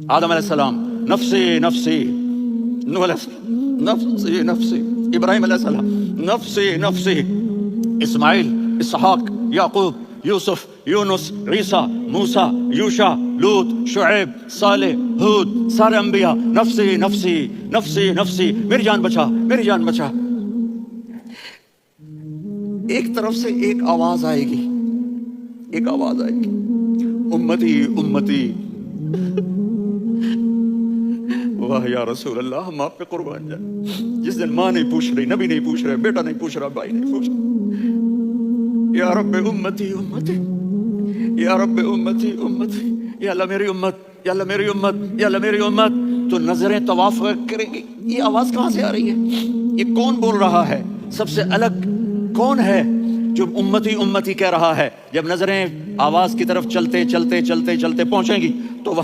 आदम अलैहिस्सलाम नफ्सी नफ्सी, नूह अलैहिस्सलाम नफ्सी नफ्सी, इब्राहिम अलैहिस्सलाम नफ्सी नफ्सी, इस्माइल, इसहाक, याकूब, यूसुफ, यूनुस, ईसा, मूसा, यूशा, लूत, शुएब, सालेह, हूद, सारे अंबिया नफ्सी नफ्सी नफ्सी नफ्सी, मेरी जान बचा, मेरी जान बचा। एक तरफ से एक आवाज आएगी, एक आवाज आएगी, उम्मती उम्मती। वाह या रसूल अल्लाह, हम आप पे कुर्बान जाए। जिस दिन माँ नहीं पूछ रही, नबी नहीं पूछ रहे, बेटा नहीं पूछ रहा, भाई नहीं पूछ रहा, या रब्बे उम्मती उम्मती, या रब्बे उम्मती उम्मती, या अल्लाह मेरी उम्मत, या अल्लाह मेरी उम्मत, या अल्लाह मेरी उम्मत। तो नजरें तवाफ करेंगी, ये आवाज कहां से आ रही है? ये कौन बोल रहा है? सबसे अलग कौन है जो उम्मती उम्मती कह रहा है? जब नजरें आवाज की तरफ चलते चलते चलते चलते पहुंचेंगी तो वहां